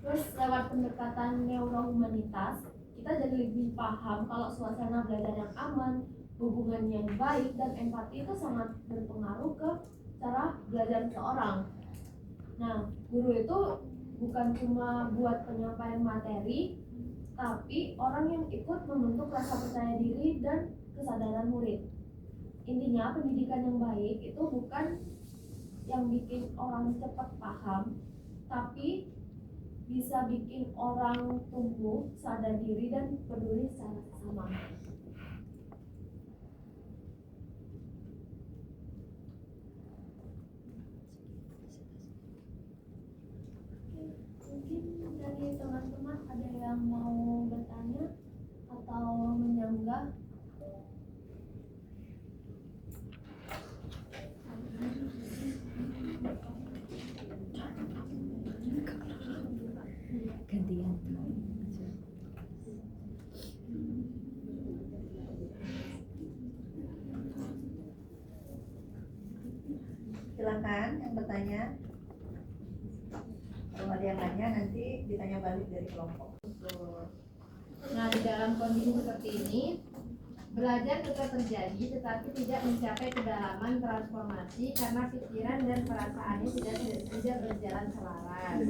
Terus lewat pendekatan neurohumanitas, kita jadi lebih paham kalau suasana belajar yang aman, hubungan yang baik, dan empati itu sangat berpengaruh ke cara belajar seseorang. Nah, guru itu bukan cuma buat penyampaian materi, tapi orang yang ikut membentuk rasa percaya diri dan kesadaran murid. Intinya, pendidikan yang baik itu bukan yang bikin orang cepat paham, tapi bisa bikin orang tumbuh, sadar diri, dan peduli secara sesama. Mungkin dari teman-teman ada yang mau bertanya atau menyanggah? Gantian. Silakan yang bertanya. Kalau ada yang nanya nanti ditanya balik dari kelompok. Nah, di dalam kondisi seperti ini, belajar tetap terjadi tetapi tidak mencapai kedalaman transformasi karena pikiran dan perasaannya tidak berjalan selaras.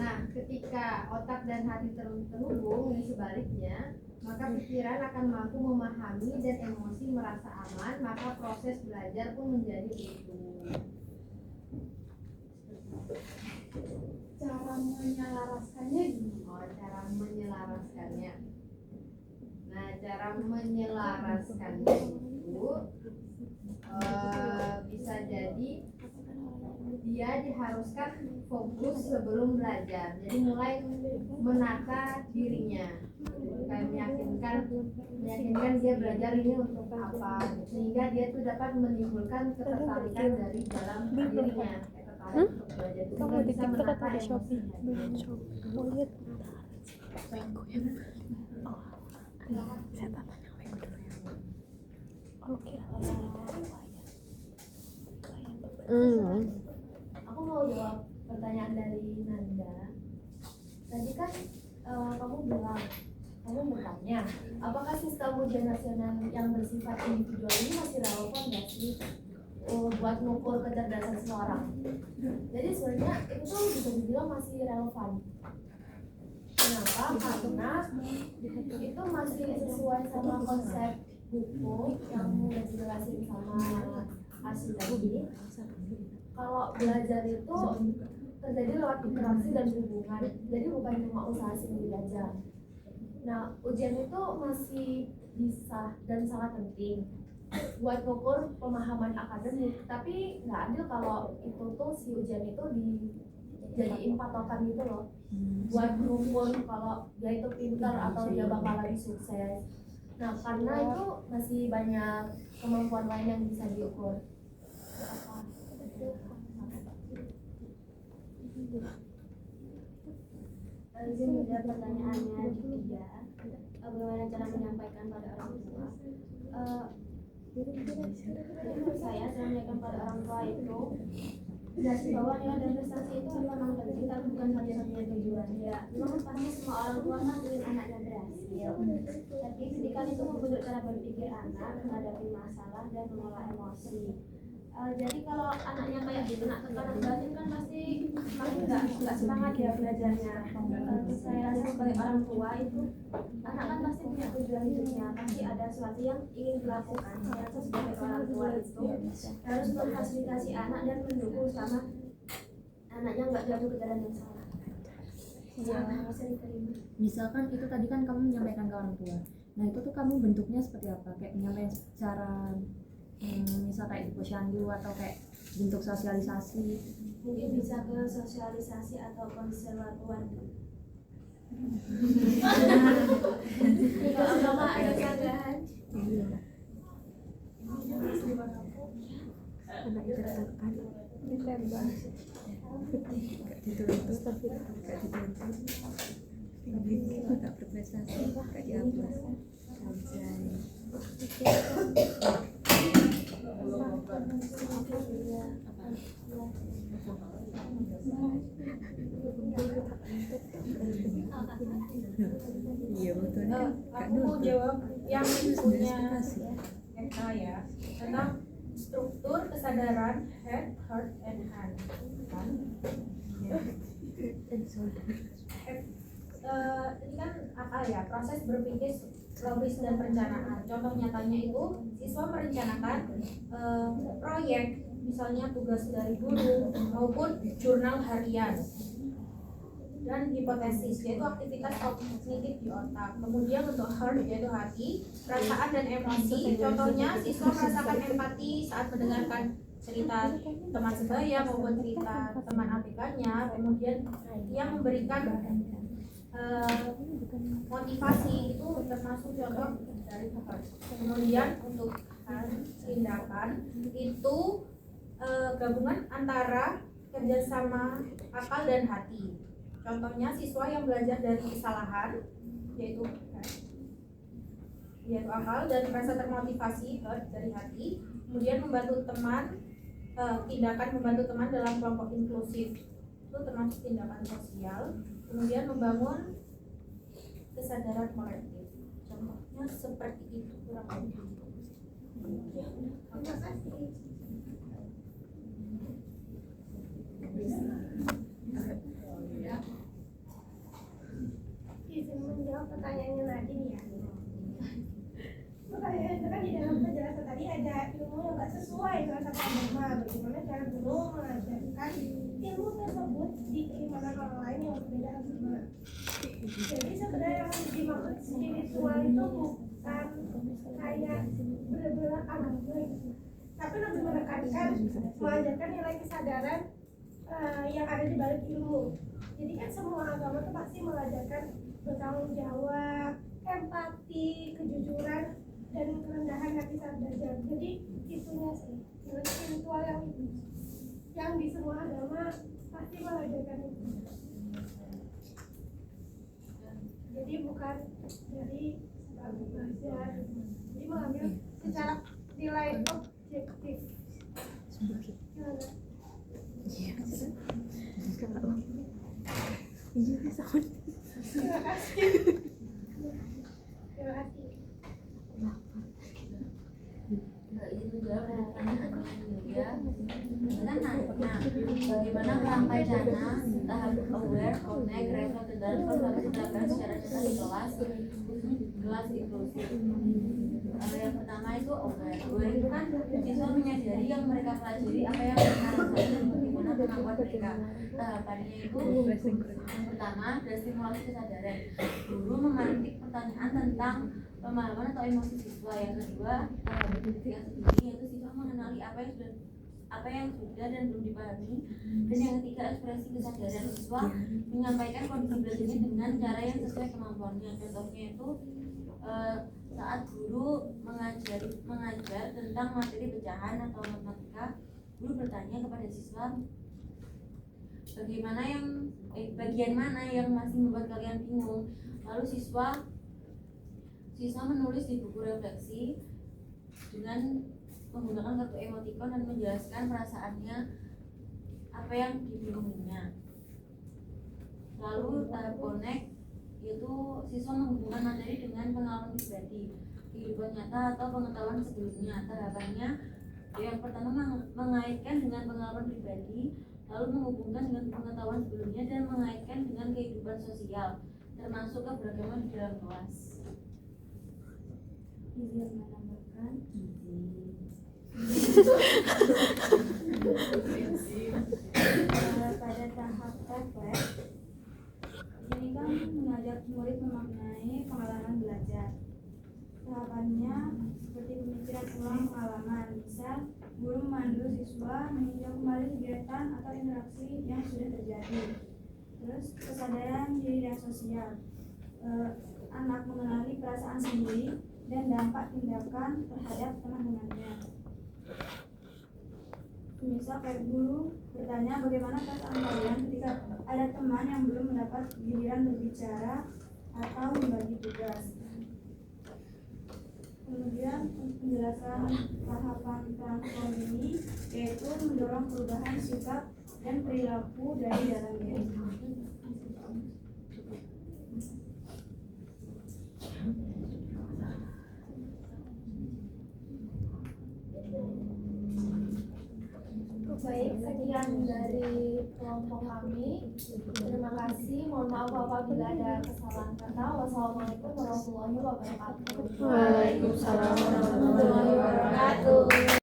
Nah, ketika otak dan hati terhubung, ini sebaliknya, maka pikiran akan mampu memahami dan emosi merasa aman, maka proses belajar pun menjadi utuh. Cara menyelaraskannya gimana? Cara menyelaraskannya. Nah, cara menyelaraskannya itu bisa jadi dia diharuskan fokus sebelum belajar. Jadi mulai menata dirinya, kayak meyakinkan dia belajar ini untuk apa, sehingga dia tuh dapat menimbulkan ketertarikan dari dalam dirinya. Kamu di TikTok atau di Shopee? Mau lihat Wego yang saya tanya Wego dulu ya. Oke. Aku mau jawab pertanyaan dari Nanda. Tadi kan kamu bilang, kamu bertanya, apakah sistem ujian nasional yang bersifat individual ini masih relevan nggak sih buat mengukur kecerdasan seseorang? Jadi sebenarnya itu bisa dibilang masih relevan. Kenapa? Karena itu masih sesuai sama konsep buku yang udah dijelasin sama Asli tadi. Kalau belajar itu terjadi lewat interaksi dan hubungan, jadi bukan cuma usaha sendiri aja. Nah, ujian itu masih bisa dan sangat penting buat mengukur pemahaman akademik, tapi nggak adil kalau itu tuh si ujian itu dijadiin patokan gitu loh, buat mengukur kalau dia itu pintar atau dia bakalan sukses. Nah, karena itu masih banyak kemampuan lain yang bisa diukur. Izin menjawab pertanyaannya ketiga, bagaimana cara menyampaikan pada orang tua? Jadi menurut saya menyampaikan pada orang tua itu jelas bahwa nilai dan prestasi itu memang penting, tapi bukan satu-satunya tujuan. Ya, memang pasti semua orang tua kan ingin anaknya berhasil. Tapi pendidikan itu membentuk cara berpikir anak, menghadapi masalah dan mengelola emosi. Jadi kalau anaknya kayak gitu, nak tekanan batin kan pasti nggak semangat ya belajarnya. Saya rasa sebagai orang tua itu anak kan pasti punya tujuan hidupnya, pasti ada sesuatu yang ingin dilakukan. Saya rasa sebagai orang tua itu harus memfasilitasi anak dan mendukung sama anaknya nggak jatuh ke jalan yang salah. Misalkan itu tadi kan kamu menyampaikan ke orang tua. Nah itu tuh kamu bentuknya seperti apa? Kayak menyampaikan secara misal kayak di posyandu atau kayak bentuk sosialisasi? Mungkin bisa ke sosialisasi atau konservatuan. Kalau agama ada sanggahan. Anak ditembak, gak dituntut, gak berprestasi, gak dihapus. Iya betul. Aku mau jawab yang punya Eka ya, tentang struktur kesadaran head, heart, and hand. Kan? Ini kan apa ya, proses berpikir logis dan perencanaan. Contoh nyatanya itu siswa merencanakan proyek, misalnya tugas dari guru maupun jurnal harian. Dan hipotesis yaitu aktivitas kognitif di otak. Kemudian untuk heart yaitu hati, perasaan dan emosi. Contohnya siswa merasakan empati saat mendengarkan cerita teman sebaya maupun cerita teman ABK-nya. Kemudian yang memberikan motivasi itu termasuk contoh dari heart. Kemudian untuk tindakan itu gabungan antara kerjasama akal dan hati. Contohnya siswa yang belajar dari kesalahan yaitu akal dan merasa termotivasi dari hati. Kemudian membantu teman, tindakan membantu teman dalam kelompok inklusif itu termasuk tindakan sosial. Kemudian membangun kesadaran kolektif. Contohnya seperti itu kurang lebih. Terima kasih. Izin menjawab pertanyaannya Nadine ya. Pertanyaannya kan di dalam penjelasan tadi ada ilmu yang nggak sesuai dengan satu agama. Bagaimana cara guru mengajarkan ilmu tersebut di keimanan orang lain yang berbeda agama. Jadi sebenarnya yang dimaksud spiritual itu bukan kayak benar-benar agama gitu, tapi lebih menekankan mengajarkan nilai kesadaran yang ada di balik ilmu. Jadi kan semua agama itu pasti mengajarkan bertanggung jawab, empati, kejujuran, dan kerendahan hati saat belajar. Jadi itunya sih, nilai spiritual yang di semua agama pasti mengajarkan itu. Jadi bukan dari sebagai belajar, jadi mengambil secara nilai objektif. Gimana? Terima kasih. Terima kasih. Itu jawab pertanyaan Yulia. Bagaimana merangkai dana tahap aware, connect, reflect, dan harus diterapkan secara nyata di kelas inklusif. Yang pertama itu aware itu kan siswa menyadari yang mereka pelajari, apa yang mereka rasakan dan bagaimana kemampuan mereka. Tahapannya itu yang pertama dari stimulasi kesadaran. Guru memantik pertanyaan tentang pemahaman atau emosi siswa. Yang kedua yang studi yaitu siswa mengenali apa yang sudah dan belum dipahami. Dan yang ketiga ekspresi kesadaran siswa menyampaikan kondisi belajarnya dengan cara yang sesuai kemampuannya. Contohnya itu saat guru mengajar tentang materi pecahan atau matematika, guru bertanya kepada siswa bagian mana yang masih membuat kalian bingung. Lalu siswa menulis di buku refleksi dengan menggunakan kartu emoticon dan menjelaskan perasaannya apa yang dibingunginya. Lalu tahap connect yaitu siswa menghubungkan materi dengan pengalaman pribadi, kehidupan nyata atau pengetahuan sebelumnya. Tahapannya yang pertama mengaitkan dengan pengalaman pribadi, lalu menghubungkan dengan pengetahuan sebelumnya dan mengaitkan dengan kehidupan sosial, termasuk keberagaman di dalam kelas. Izin menambahkan. Pada tahap refleks ini kan mengajak murid memaknai pengalaman belajar. Tahapannya seperti pemikiran ulang pengalaman. Misal, guru memandu siswa meninjau kembali kegiatan atau interaksi yang sudah terjadi. Terus kesadaran diri dan sosial. Anak mengenali perasaan sendiri dan dampak tindakan terhadap teman-temannya. Misal kayak guru bertanya bagaimana perasaan kalian ketika ada teman yang belum mendapat giliran berbicara atau membagi tugas. Kemudian penjelasan tahapan transform ini yaitu mendorong perubahan sikap dan perilaku dari dalam diri. Baik, sekian dari kelompok kami. Terima kasih. Mohon maaf apabila ada kesalahan kata. Wassalamualaikum warahmatullahi wabarakatuh. Waalaikumsalam warahmatullahi wabarakatuh.